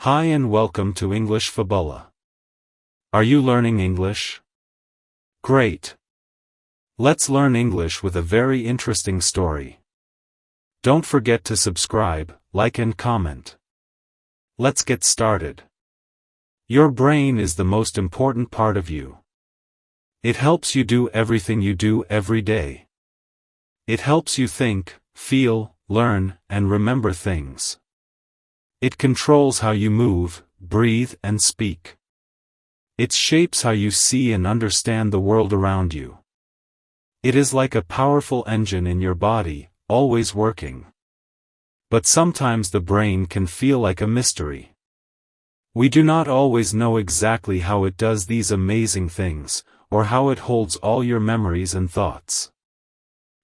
Hi and welcome to English Fabula. Are you learning English? Great! Let's learn English with a very interesting story. Don't forget to subscribe, like and comment. Let's get started. Your brain is the most important part of you. It helps you do everything you do every day. It helps you think, feel, learn, and remember things. It controls how you move, breathe, and speak. It shapes how you see and understand the world around you. It is like a powerful engine in your body, always working. But sometimes the brain can feel like a mystery. We do not always know exactly how it does these amazing things, or how it holds all your memories and thoughts.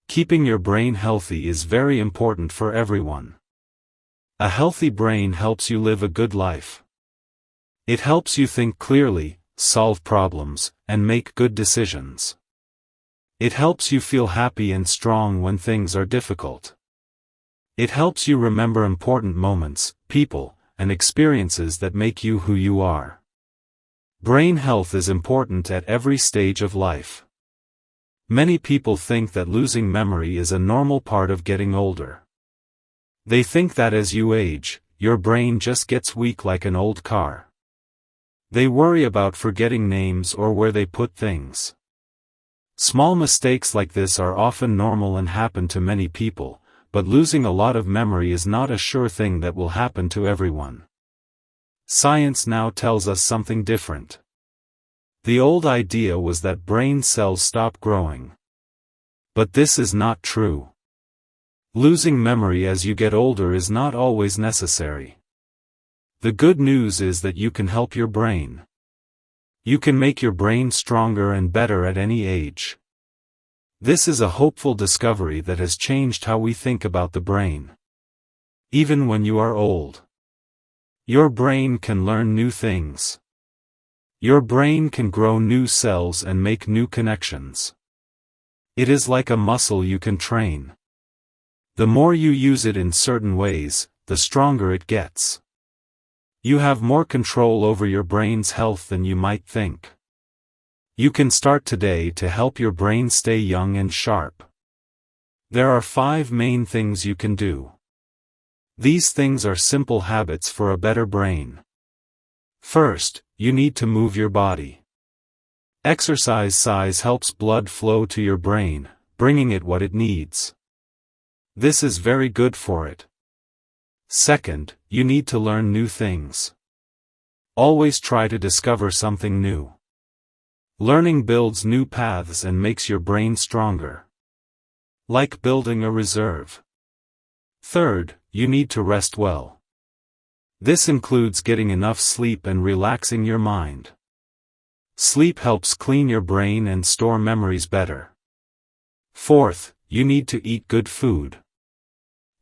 Keeping your brain healthy is very important for everyone. A healthy brain helps you live a good life. It helps you think clearly, solve problems, and make good decisions. It helps you feel happy and strong when things are difficult. It helps you remember important moments, people, and experiences that make you who you are. Brain health is important at every stage of life. Many people think that losing memory is a normal part of getting older. They think that as you age, your brain just gets weak like an old car. They worry about forgetting names or where they put things. Small mistakes like this are often normal and happen to many people, but losing a lot of memory is not a sure thing that will happen to everyone. Science now tells us something different. The old idea was that brain cells stop growing. But this is not true. Losing memory as you get older is not always necessary. The good news is that you can help your brain. You can make your brain stronger and better at any age. This is a hopeful discovery that has changed how we think about the brain. Even when you are old, your brain can learn new things. Your brain can grow new cells and make new connections. It is like a muscle you can train. The more you use it in certain ways, the stronger it gets. You have more control over your brain's health than you might think. You can start today to help your brain stay young and sharp. There are 5 main things you can do. These things are simple habits for a better brain. First, you need to move your body. Exercise helps blood flow to your brain, bringing it what it needs. This is very good for it. Second, you need to learn new things. Always try to discover something new. Learning builds new paths and makes your brain stronger. Like building a reserve. Third, you need to rest well. This includes getting enough sleep and relaxing your mind. Sleep helps clean your brain and store memories better. Fourth, you need to eat good food.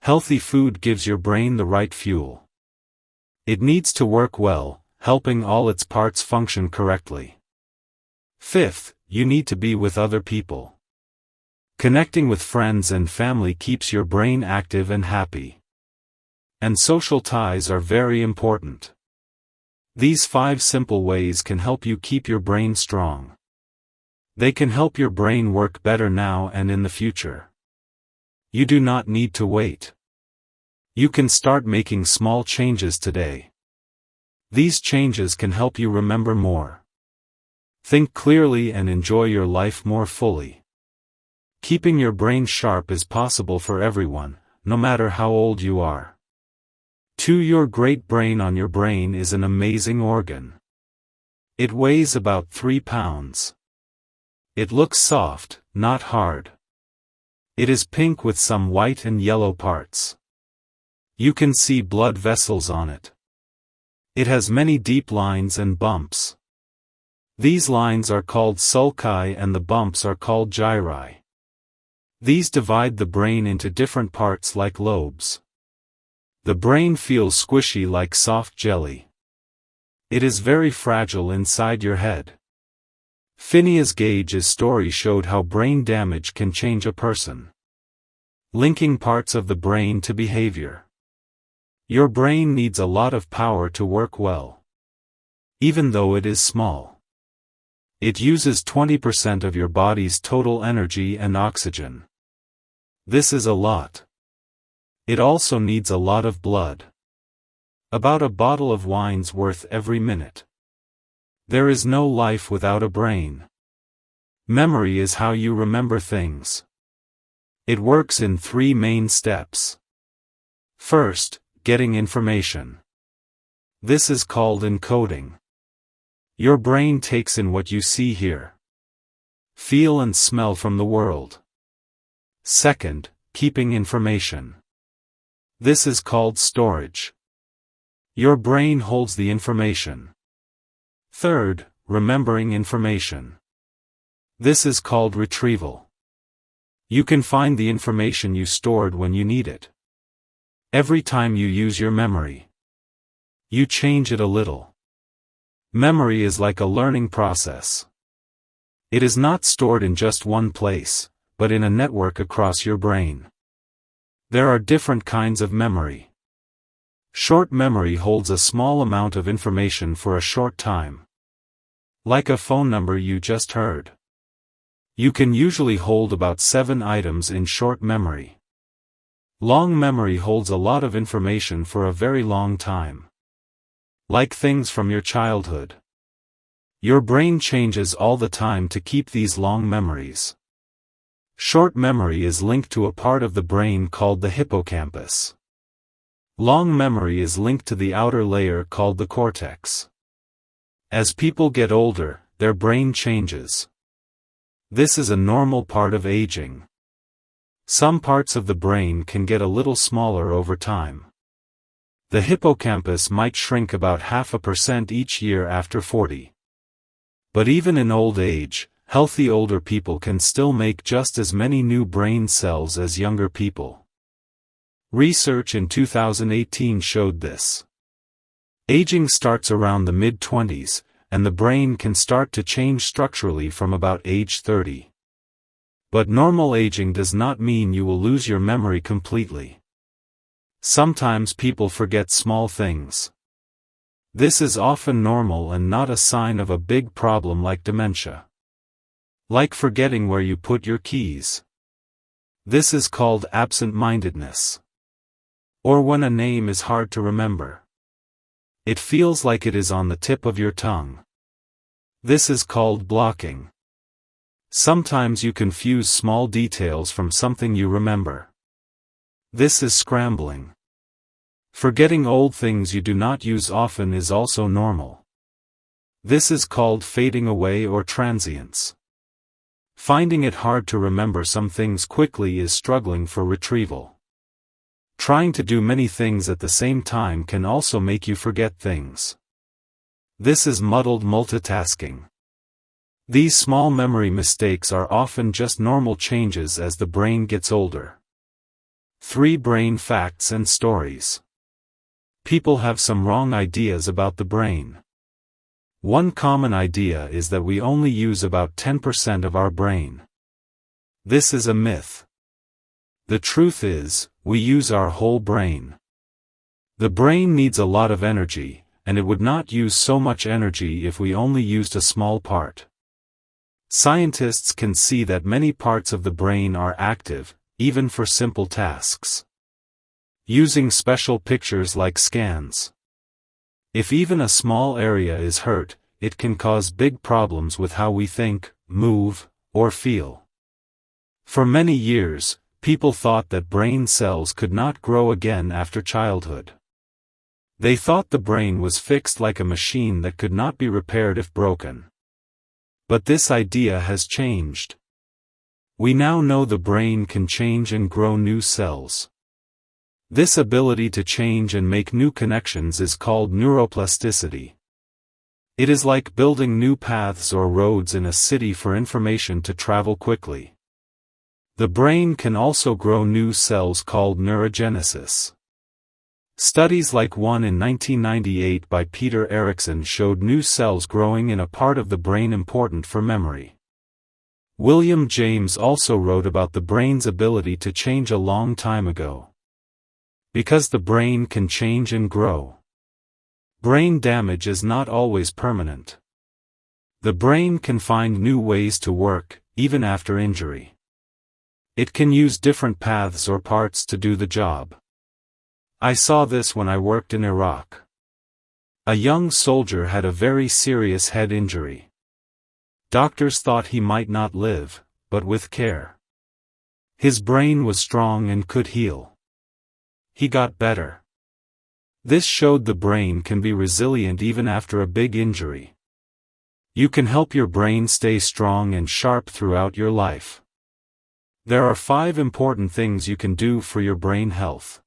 Healthy food gives your brain the right fuel. It needs to work well, helping all its parts function correctly. Fifth, you need to be with other people. Connecting with friends and family keeps your brain active and happy. And social ties are very important. These 5 simple ways can help you keep your brain strong. They can help your brain work better now and in the future. You do not need to wait. You can start making small changes today. These changes can help you remember more. Think clearly and enjoy your life more fully. Keeping your brain sharp is possible for everyone, no matter how old you are. Your great brain on your brain is an amazing organ. It weighs about 3 pounds. It looks soft, not hard. It is pink with some white and yellow parts. You can see blood vessels on it. It has many deep lines and bumps. These lines are called sulci and the bumps are called gyri. These divide the brain into different parts like lobes. The brain feels squishy like soft jelly. It is very fragile inside your head. Phineas Gage's story showed how brain damage can change a person. Linking parts of the brain to behavior. Your brain needs a lot of power to work well. Even though it is small. It uses 20% of your body's total energy and oxygen. This is a lot. It also needs a lot of blood. About a bottle of wine's worth every minute. There is no life without a brain. Memory is how you remember things. It works in 3 main steps. First, getting information. This is called encoding. Your brain takes in what you see, hear, feel and smell from the world. Second, keeping information. This is called storage. Your brain holds the information. Third, remembering information. This is called retrieval. You can find the information you stored when you need it. Every time you use your memory, you change it a little. Memory is like a learning process. It is not stored in just one place, but in a network across your brain. There are different kinds of memory. Short memory holds a small amount of information for a short time. Like a phone number you just heard. You can usually hold about 7 items in short memory. Long memory holds a lot of information for a very long time. Like things from your childhood. Your brain changes all the time to keep these long memories. Short memory is linked to a part of the brain called the hippocampus. Long memory is linked to the outer layer called the cortex. As people get older, their brain changes. This is a normal part of aging. Some parts of the brain can get a little smaller over time. The hippocampus might shrink about 0.5% each year after 40. But even in old age, healthy older people can still make just as many new brain cells as younger people. Research in 2018 showed this. Aging starts around the mid-20s, and the brain can start to change structurally from about age 30. But normal aging does not mean you will lose your memory completely. Sometimes people forget small things. This is often normal and not a sign of a big problem like dementia. Like forgetting where you put your keys. This is called absent-mindedness. Or when a name is hard to remember. It feels like it is on the tip of your tongue. This is called blocking. Sometimes you confuse small details from something you remember. This is scrambling. Forgetting old things you do not use often is also normal. This is called fading away or transience. Finding it hard to remember some things quickly is struggling for retrieval. Trying to do many things at the same time can also make you forget things. This is muddled multitasking. These small memory mistakes are often just normal changes as the brain gets older. 3 brain facts and stories. People have some wrong ideas about the brain. One common idea is that we only use about 10% of our brain. This is a myth. The truth is, we use our whole brain. The brain needs a lot of energy, and it would not use so much energy if we only used a small part. Scientists can see that many parts of the brain are active, even for simple tasks. Using special pictures like scans. If even a small area is hurt, it can cause big problems with how we think, move, or feel. For many years, people thought that brain cells could not grow again after childhood. They thought the brain was fixed like a machine that could not be repaired if broken. But this idea has changed. We now know the brain can change and grow new cells. This ability to change and make new connections is called neuroplasticity. It is like building new paths or roads in a city for information to travel quickly. The brain can also grow new cells called neurogenesis. Studies like one in 1998 by Peter Eriksson showed new cells growing in a part of the brain important for memory. William James also wrote about the brain's ability to change a long time ago. Because the brain can change and grow. Brain damage is not always permanent. The brain can find new ways to work, even after injury. It can use different paths or parts to do the job. I saw this when I worked in Iraq. A young soldier had a very serious head injury. Doctors thought he might not live, but with care. His brain was strong and could heal. He got better. This showed the brain can be resilient even after a big injury. You can help your brain stay strong and sharp throughout your life. There are 5 important things you can do for your brain health.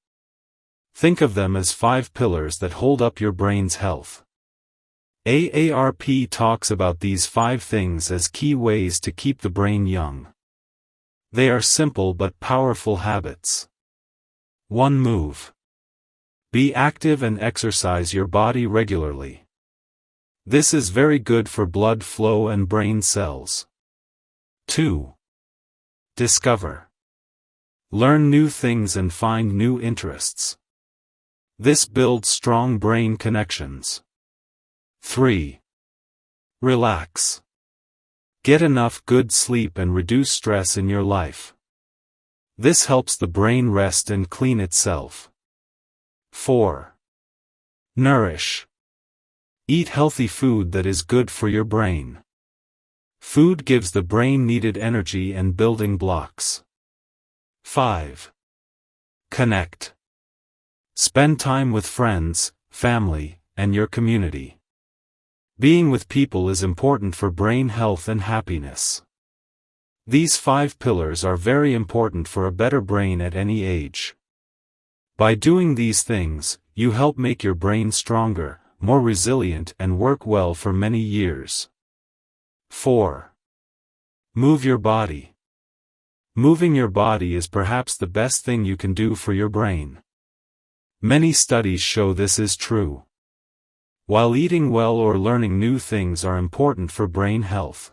Think of them as 5 pillars that hold up your brain's health. AARP talks about these 5 things as key ways to keep the brain young. They are simple but powerful habits. 1. Move. Be active and exercise your body regularly. This is very good for blood flow and brain cells. 2. Discover. Learn new things and find new interests. This builds strong brain connections. 3. Relax. Get enough good sleep and reduce stress in your life. This helps the brain rest and clean itself. 4. Nourish. Eat healthy food that is good for your brain. Food gives the brain needed energy and building blocks. 5. Connect. Spend time with friends, family, and your community. Being with people is important for brain health and happiness. These 5 pillars are very important for a better brain at any age. By doing these things, you help make your brain stronger, more resilient and work well for many years. 4. Move your body. Moving your body is perhaps the best thing you can do for your brain. Many studies show this is true. While eating well or learning new things are important for brain health,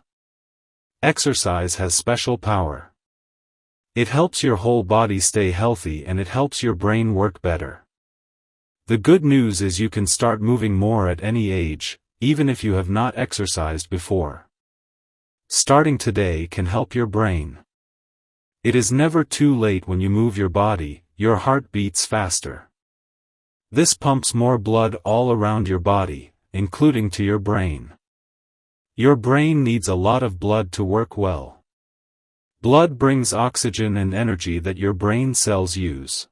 exercise has special power. It helps your whole body stay healthy and it helps your brain work better. The good news is you can start moving more at any age, even if you have not exercised before. Starting today can help your brain. It is never too late when you move your body, your heart beats faster. This pumps more blood all around your body, including to your brain. Your brain needs a lot of blood to work well. Blood brings oxygen and energy that your brain cells use.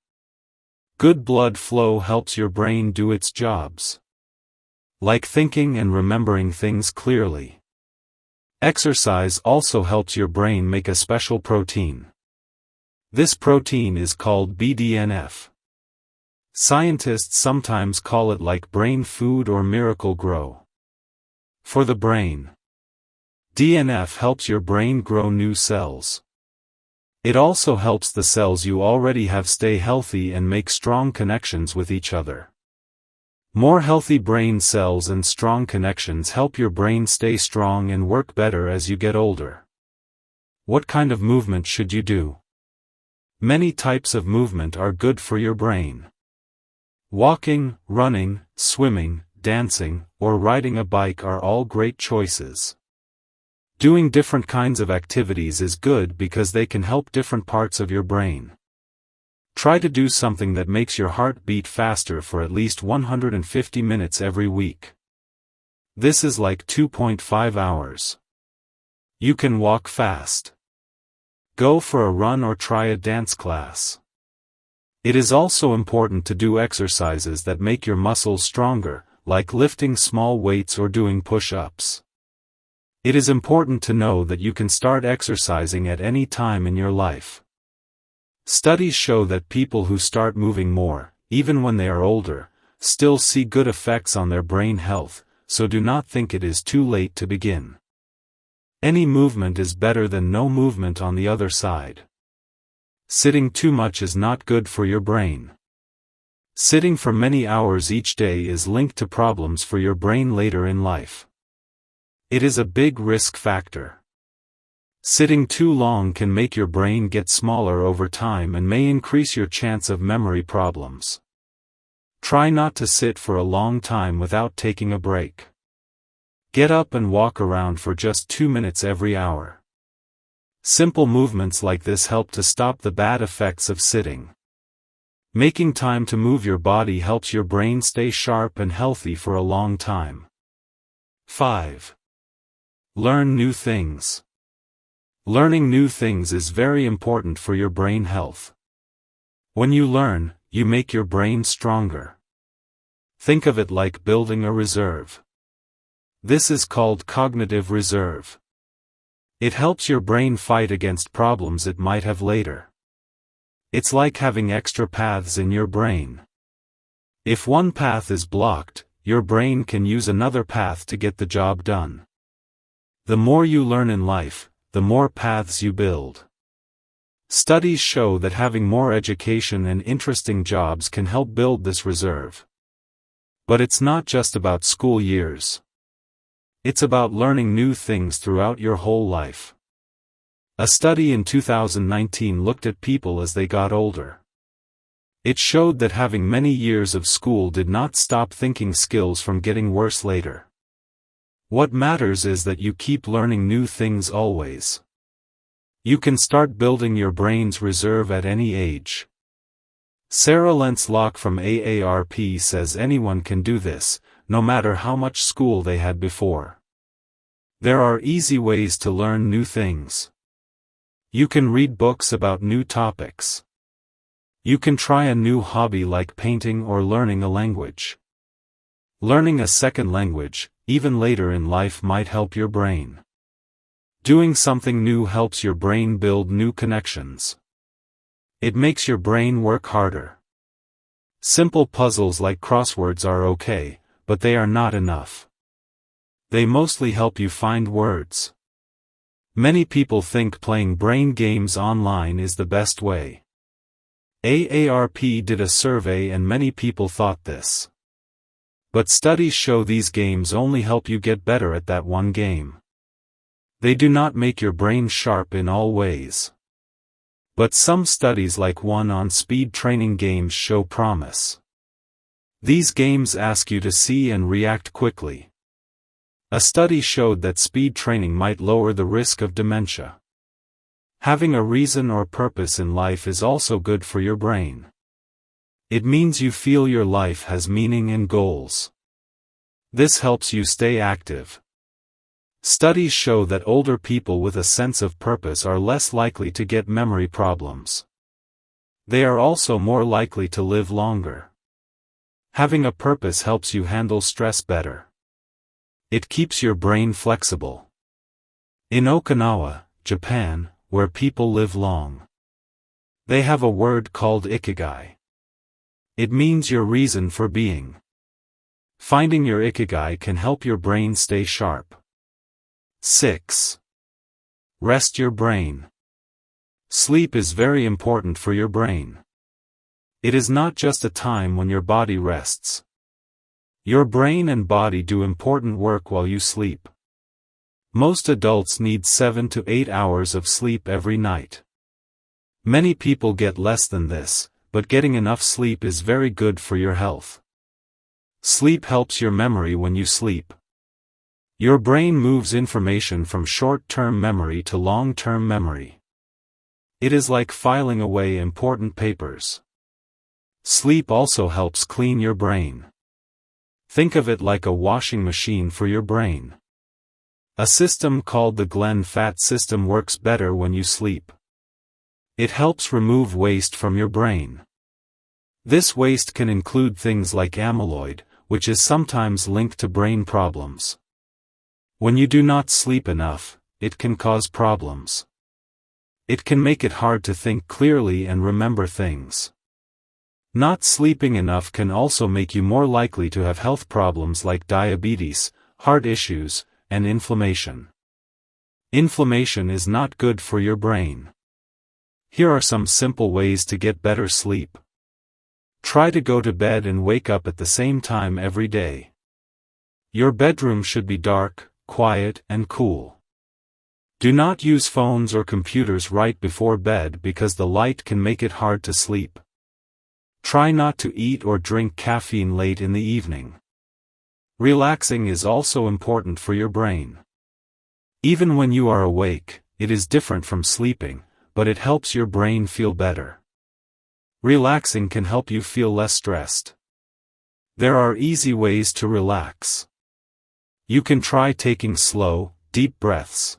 Good blood flow helps your brain do its jobs, like thinking and remembering things clearly. Exercise also helps your brain make a special protein. This protein is called BDNF. Scientists sometimes call it like brain food or miracle grow. For the brain, DNF helps your brain grow new cells. It also helps the cells you already have stay healthy and make strong connections with each other. More healthy brain cells and strong connections help your brain stay strong and work better as you get older. What kind of movement should you do? Many types of movement are good for your brain. Walking, running, swimming, dancing, or riding a bike are all great choices. Doing different kinds of activities is good because they can help different parts of your brain. Try to do something that makes your heart beat faster for at least 150 minutes every week. This is like 2.5 hours. You can walk fast. Go for a run or try a dance class. It is also important to do exercises that make your muscles stronger, like lifting small weights or doing push-ups. It is important to know that you can start exercising at any time in your life. Studies show that people who start moving more, even when they are older, still see good effects on their brain health, so do not think it is too late to begin. Any movement is better than no movement on the other side. Sitting too much is not good for your brain. Sitting for many hours each day is linked to problems for your brain later in life. It is a big risk factor. Sitting too long can make your brain get smaller over time and may increase your chance of memory problems. Try not to sit for a long time without taking a break. Get up and walk around for just 2 minutes every hour. Simple movements like this help to stop the bad effects of sitting. Making time to move your body helps your brain stay sharp and healthy for a long time. 5. Learn new things. Learning new things is very important for your brain health. When you learn, you make your brain stronger. Think of it like building a reserve. This is called cognitive reserve. It helps your brain fight against problems it might have later. It's like having extra paths in your brain. If one path is blocked, your brain can use another path to get the job done. The more you learn in life, the more paths you build. Studies show that having more education and interesting jobs can help build this reserve. But it's not just about school years. It's about learning new things throughout your whole life. A study in 2019 looked at people as they got older. It showed that having many years of school did not stop thinking skills from getting worse later. What matters is that you keep learning new things always. You can start building your brain's reserve at any age. Sarah Lentz-Locke from AARP says anyone can do this, no matter how much school they had before. There are easy ways to learn new things. You can read books about new topics. You can try a new hobby like painting or learning a language. Learning a second language, even later in life, might help your brain. Doing something new helps your brain build new connections. It makes your brain work harder. Simple puzzles like crosswords are okay, but they are not enough. They mostly help you find words. Many people think playing brain games online is the best way. AARP did a survey and many people thought this. But studies show these games only help you get better at that one game. They do not make your brain sharp in all ways. But some studies, like one on speed training games, show promise. These games ask you to see and react quickly. A study showed that speed training might lower the risk of dementia. Having a reason or purpose in life is also good for your brain. It means you feel your life has meaning and goals. This helps you stay active. Studies show that older people with a sense of purpose are less likely to get memory problems. They are also more likely to live longer. Having a purpose helps you handle stress better. It keeps your brain flexible. In Okinawa, Japan, where people live long, they have a word called ikigai. It means your reason for being. Finding your ikigai can help your brain stay sharp. 6. Rest your brain. Sleep is very important for your brain. It is not just a time when your body rests. Your brain and body do important work while you sleep. Most adults need 7 to 8 hours of sleep every night. Many people get less than this, but getting enough sleep is very good for your health. Sleep helps your memory when you sleep. Your brain moves information from short-term memory to long-term memory. It is like filing away important papers. Sleep also helps clean your brain. Think of it like a washing machine for your brain. A system called the Glenn-Fat system works better when you sleep. It helps remove waste from your brain. This waste can include things like amyloid, which is sometimes linked to brain problems. When you do not sleep enough, it can cause problems. It can make it hard to think clearly and remember things. Not sleeping enough can also make you more likely to have health problems like diabetes, heart issues, and inflammation. Inflammation is not good for your brain. Here are some simple ways to get better sleep. Try to go to bed and wake up at the same time every day. Your bedroom should be dark, quiet, and cool. Do not use phones or computers right before bed because the light can make it hard to sleep. Try not to eat or drink caffeine late in the evening. Relaxing is also important for your brain. Even when you are awake, it is different from sleeping, but it helps your brain feel better. Relaxing can help you feel less stressed. There are easy ways to relax. You can try taking slow, deep breaths.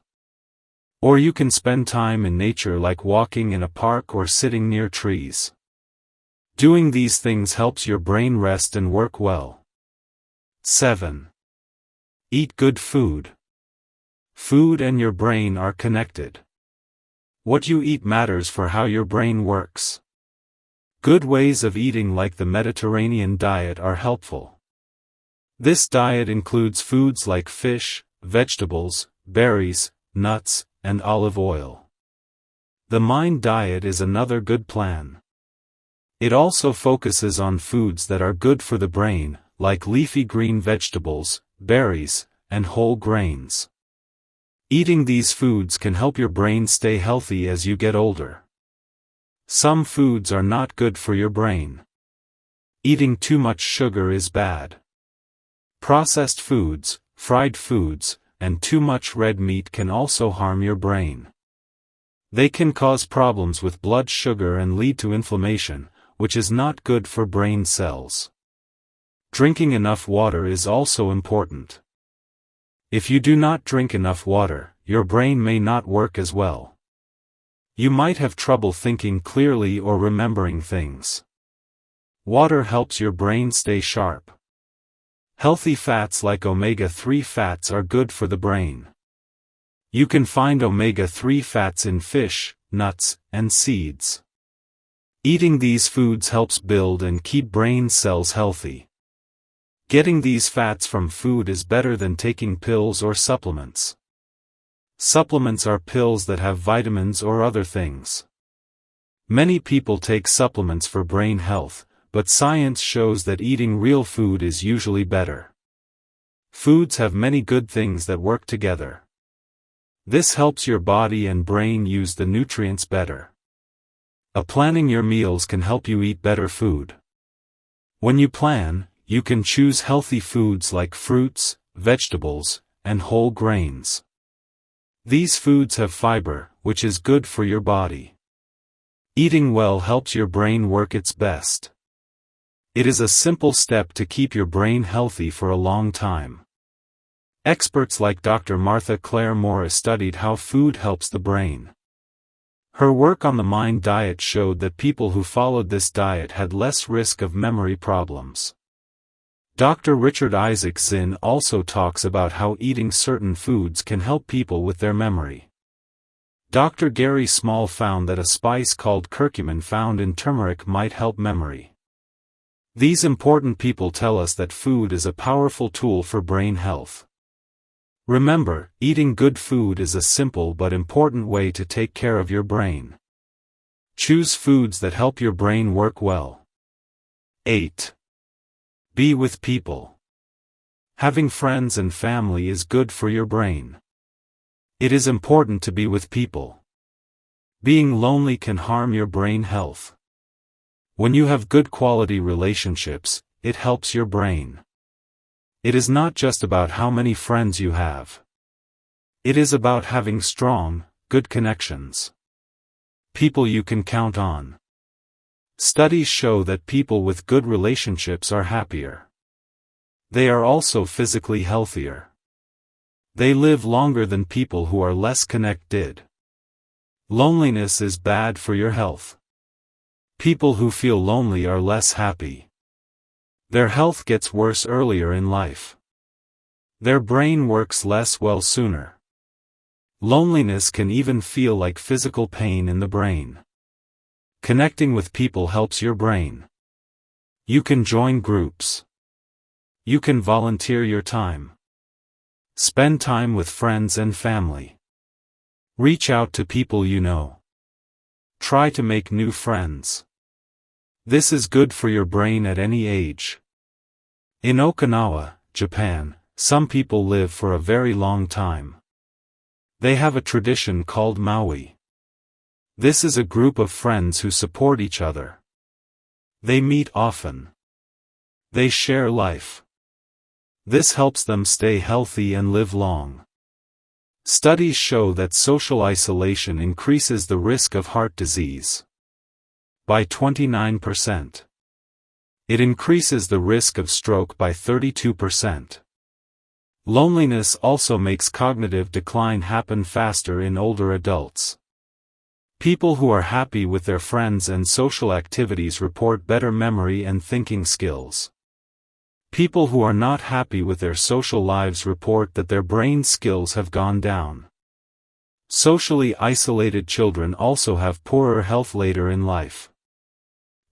Or you can spend time in nature like walking in a park or sitting near trees. Doing these things helps your brain rest and work well. 7. Eat good food. Food and your brain are connected. What you eat matters for how your brain works. Good ways of eating like the Mediterranean diet are helpful. This diet includes foods like fish, vegetables, berries, nuts, and olive oil. The Mind diet is another good plan. It also focuses on foods that are good for the brain, like leafy green vegetables, berries, and whole grains. Eating these foods can help your brain stay healthy as you get older. Some foods are not good for your brain. Eating too much sugar is bad. Processed foods, fried foods, and too much red meat can also harm your brain. They can cause problems with blood sugar and lead to inflammation, which is not good for brain cells. Drinking enough water is also important. If you do not drink enough water, your brain may not work as well. You might have trouble thinking clearly or remembering things. Water helps your brain stay sharp. Healthy fats like omega-3 fats are good for the brain. You can find omega-3 fats in fish, nuts, and seeds. Eating these foods helps build and keep brain cells healthy. Getting these fats from food is better than taking pills or supplements. Supplements are pills that have vitamins or other things. Many people take supplements for brain health, but science shows that eating real food is usually better. Foods have many good things that work together. This helps your body and brain use the nutrients better. Planning your meals can help you eat better food. When you plan, you can choose healthy foods like fruits, vegetables, and whole grains. These foods have fiber, which is good for your body. Eating well helps your brain work its best. It is a simple step to keep your brain healthy for a long time. Experts like Dr. Martha Claire Morris studied how food helps the brain. Her work on the Mind diet showed that people who followed this diet had less risk of memory problems. Dr. Richard Isaacson also talks about how eating certain foods can help people with their memory. Dr. Gary Small found that a spice called curcumin found in turmeric might help memory. These important people tell us that food is a powerful tool for brain health. Remember, eating good food is a simple but important way to take care of your brain. Choose foods that help your brain work well. 8. Be with people. Having friends and family is good for your brain. It is important to be with people. Being lonely can harm your brain health. When you have good quality relationships, it helps your brain. It is not just about how many friends you have. It is about having strong, good connections. People you can count on. Studies show that people with good relationships are happier. They are also physically healthier. They live longer than people who are less connected. Loneliness is bad for your health. People who feel lonely are less happy. Their health gets worse earlier in life. Their brain works less well sooner. Loneliness can even feel like physical pain in the brain. Connecting with people helps your brain. You can join groups. You can volunteer your time. Spend time with friends and family. Reach out to people you know. Try to make new friends. This is good for your brain at any age. In Okinawa, Japan, some people live for a very long time. They have a tradition called Maui. This is a group of friends who support each other. They meet often. They share life. This helps them stay healthy and live long. Studies show that social isolation increases the risk of heart disease by 29%. It increases the risk of stroke by 32%. Loneliness also makes cognitive decline happen faster in older adults. People who are happy with their friends and social activities report better memory and thinking skills. People who are not happy with their social lives report that their brain skills have gone down. Socially isolated children also have poorer health later in life.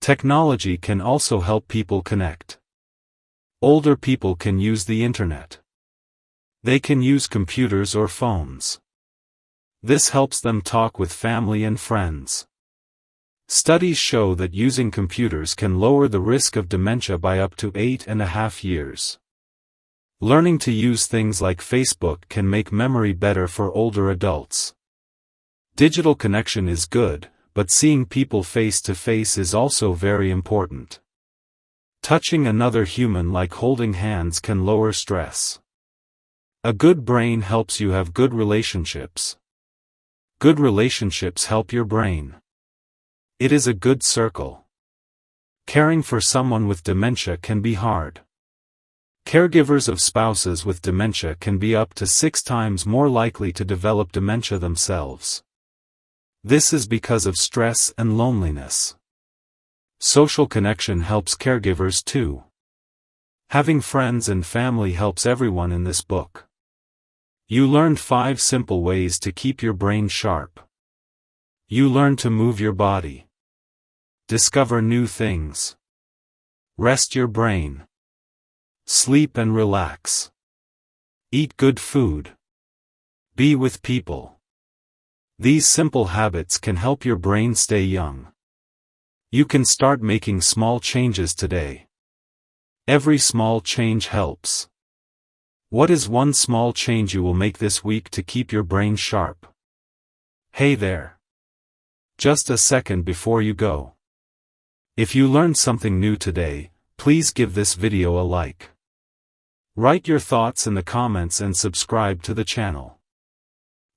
Technology can also help people connect. Older people can use the internet. They can use computers or phones. This helps them talk with family and friends. Studies show that using computers can lower the risk of dementia by up to 8.5 years. Learning to use things like Facebook can make memory better for older adults. Digital connection is good, but seeing people face to face is also very important. Touching another human like holding hands can lower stress. A good brain helps you have good relationships. Good relationships help your brain. It is a good circle. Caring for someone with dementia can be hard. Caregivers of spouses with dementia can be up to 6 times more likely to develop dementia themselves. This is because of stress and loneliness. Social connection helps caregivers too. Having friends and family helps everyone in this book. You learned 5 simple ways to keep your brain sharp. You learn to move your body. Discover new things. Rest your brain. Sleep and relax. Eat good food. Be with people. These simple habits can help your brain stay young. You can start making small changes today. Every small change helps. What is one small change you will make this week to keep your brain sharp? Hey there. Just a second before you go. If you learned something new today, please give this video a like. Write your thoughts in the comments and subscribe to the channel.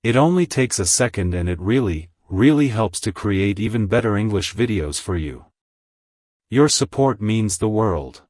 It only takes a second and it really helps to create even better English videos for you. Your support means the world.